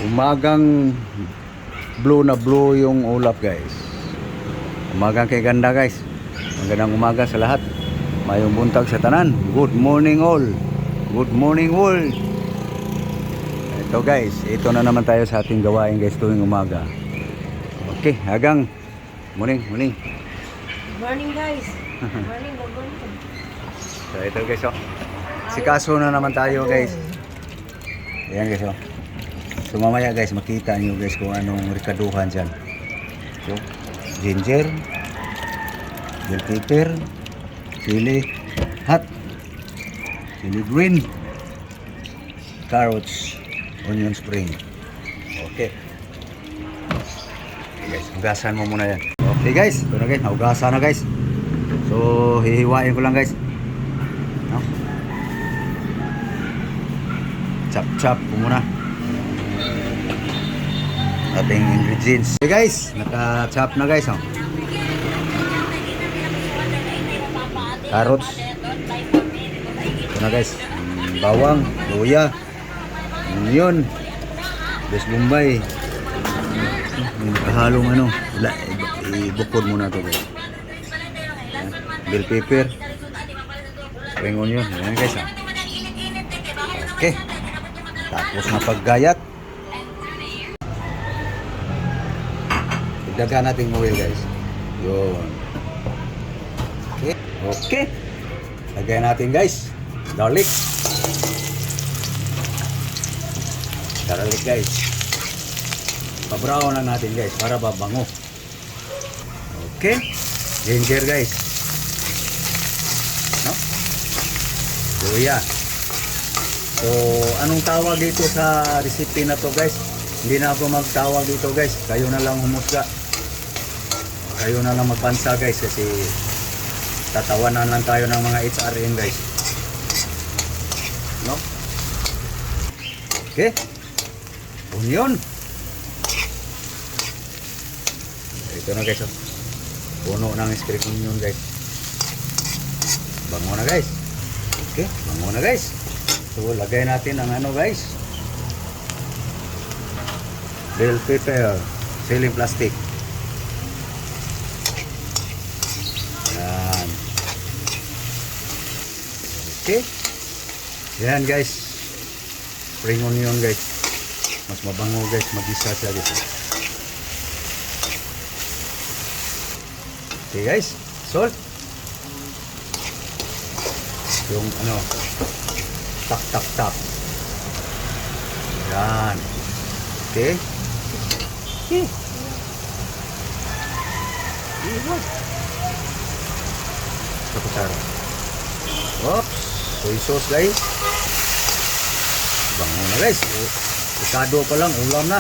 Umagang blue na blue yung ulap guys. Umagang kay ganda guys. Magandang umaga sa lahat. Mayong buntag sa tanan. Good morning all. Good morning world. Ito guys, ito na naman tayo sa ating gawain guys tuwing umaga. Okay, hagang morning. Good morning guys. Good morning. So ito guys oh. Sikaso na naman tayo guys. Ayan guys oh. So mamaya guys makita nyo guys kung anong rekaduhan dyan. So ginger, bell pepper, chili hot, chili green, carrots, onion spring. Okay. Okay guys, hugasan mo muna yan. Okay guys, ito na guys, hugasan na guys. So hihiwain ko lang guys. No? Chop ko muna ating ingredients. Okay guys, naka-chop na guys oh. Carrots. Ito na guys. Bawang, luya, onion, Bombay. Nakahalong ano, ibukod muna to guys. Bell pepper, spring onion. Ayan guys oh. Okay. Tapos na paggayat. Dagan natin oil guys. Yun. Okay. Okay. Lagyan natin guys. Garlic. Garlic guys. Pa-brown na natin guys para babango. Okay. Ginger guys. No? Luya. So, anong tawag dito sa recipe na to guys? Hindi na ako magtawag dito guys. Kayo na lang humusga. Kayo na lang magpansa guys kasi tatawanan lang tayo ng mga HRM guys. No? Okay. Onion. Ito na guys. Oh. Puno ng spring onion guys. Bango na guys. Okay. Bango na guys. So lagay natin ang ano guys. Bell pepper. Siling plastic. Yan. Okay. Yan guys. Spring onion guys. Mas mabango guys. Magisa siya guys. Okay guys. Salt. Yung ano. Tak. Yan. Okay. Okay. Sa kutsara. Oops. Soy sauce guys. Bango na guys. Ikado pa lang. Ulam na.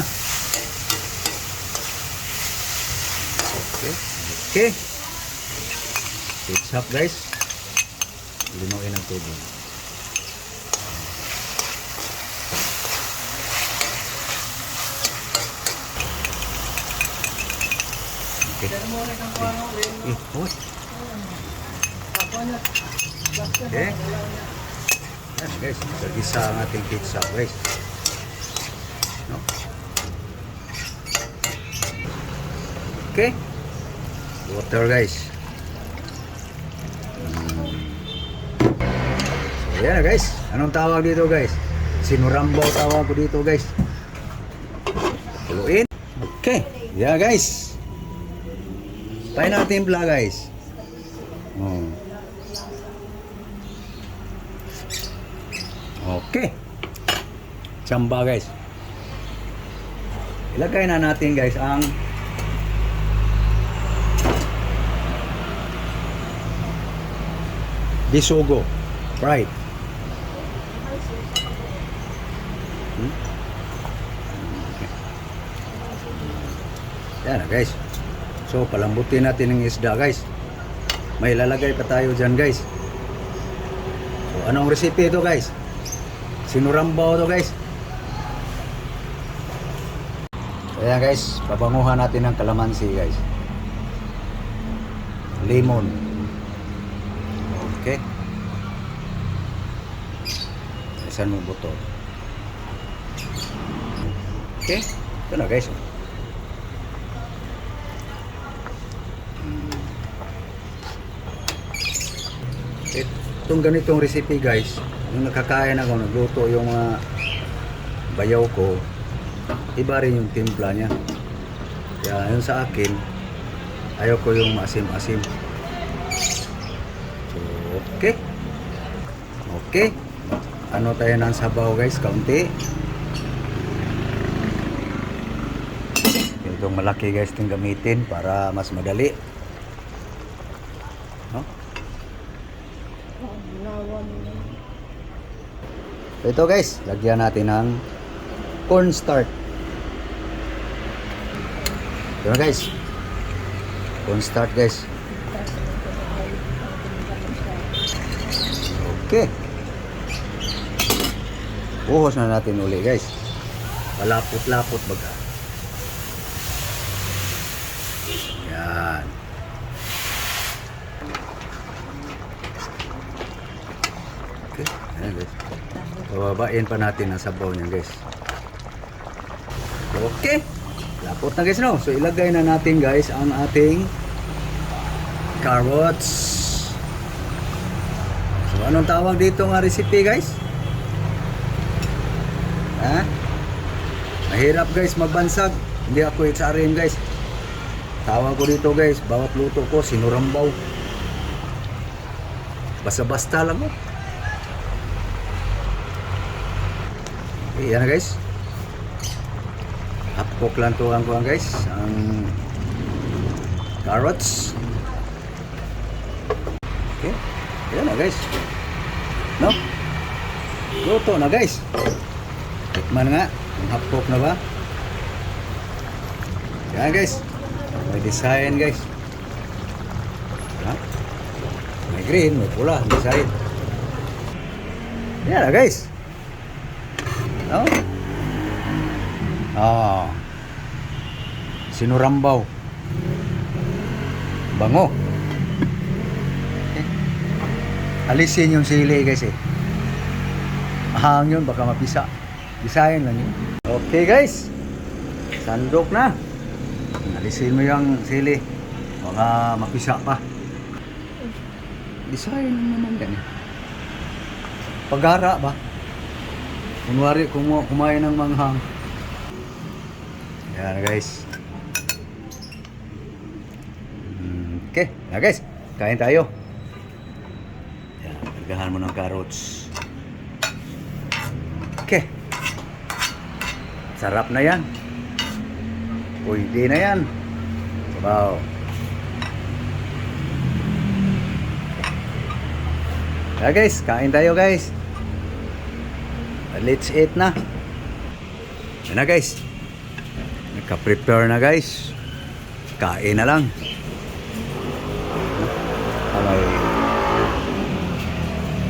Okay. Okay. Ketchup guys. Linuin ang tubig. Okay. Okay. Yan guys, isa ang ating pizza guys. No? Okay. Water guys. So yan guys. Anong tawag dito guys? Sinurambaw tawag ko dito guys. Haluin. Okay. Yeah guys. Tayo natin pala guys. Oh. Okay. Tsamba guys. Ilagay na natin guys ang bisugo. Fried. Okay. Yan guys. So palambutin natin ng isda guys. May lalagay pa tayo dyan guys. So anong recipe ito guys? Sinurambaw ito guys. Ayan guys, pabanguhan natin ng kalamansi guys. Lemon. Okay. Isan mo buto. Okay? Ito na guys. Itong ganitong recipe guys, yung nakakain ako, nagluto yung mga bayaw ko, iba rin yung timpla niya. Kaya yun sa akin, ayaw ko yung maasim-asim. So, okay. Okay. Ano tayo ng sabaw guys, kaunti. Itong malaki guys itong gamitin para mas madali. No? So ito guys, lagyan natin ng cornstarch. Ito na guys. Cornstarch guys. Okay. Uhos na natin uli guys. Palapot-lapot baga. Yan. Okay. Ayan guys. Bababain pa natin ang sabaw niya guys. Okay. Lapot na guys no. So ilagay na natin guys ang ating carrots. So anong tawag dito nga recipe guys? Ha? Mahirap guys magbansag. Hindi ako HRM guys. Tawag ko dito guys, bawat luto ko sinurambaw. Basta-basta lang mo. Okay, yan na guys. Half-cook lang to ang kuhan guys. Ang carrots. Okay. Yan na guys. No? Luto na guys. Tikman nga. Ang half-cook na ba? Yan guys. May design guys. Ha? May green, may pula, design. Yan na guys. No? Ah. Sinurambaw. Bango. Okay. Alisin yung sili guys eh. Ahang yun, baka mapisa. Design lang yun. Okay guys. Sandok na. Alisin mo yung sili. Baka mapisa pa. Design naman yan eh. Paghara ba? Kunwari kumain ng manghang. Yan guys. Okay, na guys. Kain tayo. Yan, kargahan mo ng carrots. Okay. Sarap na yan. Pwede na yan. Wow. Yeah guys, kain tayo guys. Let's eat na. Yan na guys. Nagka-prepare na guys. Kain na lang. Okay.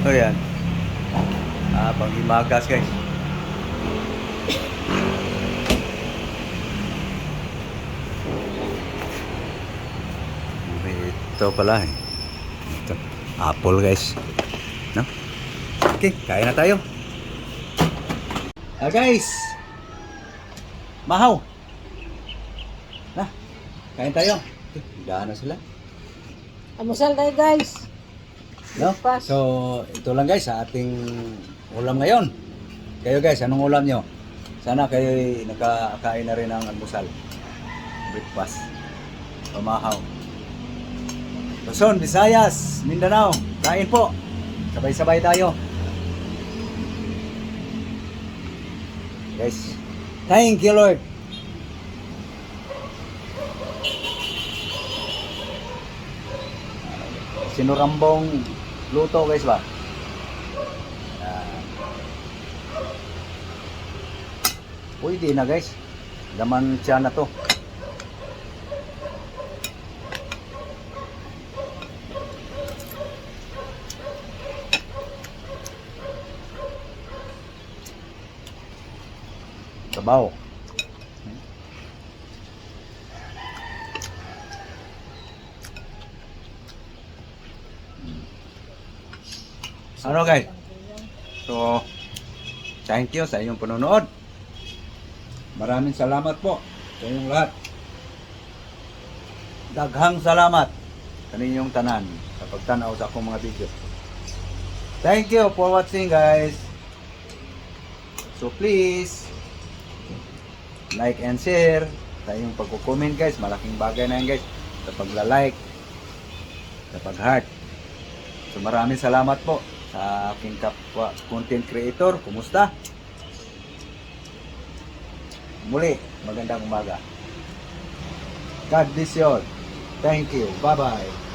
So yan. Pang-himagas guys. Ito pala eh. Ito. Apple guys. No? Okay, kain na tayo. Guys. Mahaw. Na, kain tayo. Okay, higaan na sila. Amusal tayo guys. No? So, ito lang guys sa ating ulam ngayon. Kayo guys, anong ulam nyo? Sana kayo nakakain na rin ng almusal. Breakfast. Pamahaw. Luzon, Visayas, Mindanao. Kain po. Sabay-sabay tayo. Guys, thank you Lord. Sinurambong luto guys ba? Pwede na guys. Laman siya na to. Sabaw. Ano guys? So, thank you sa inyong panonood. Maraming salamat po sa inyong lahat. Daghang salamat kaninyong tanan sa pagtanaw sa akong mga video. Thank you for watching, guys. So please like and share sa inyong pagko-comment, guys. Malaking bagay na yan, guys, sa pagla-like, sa pag-heart. So maraming salamat po sa aking kapwa content creator. Kumusta? Muli, magandang umaga. God bless you all. Thank you. Bye-bye.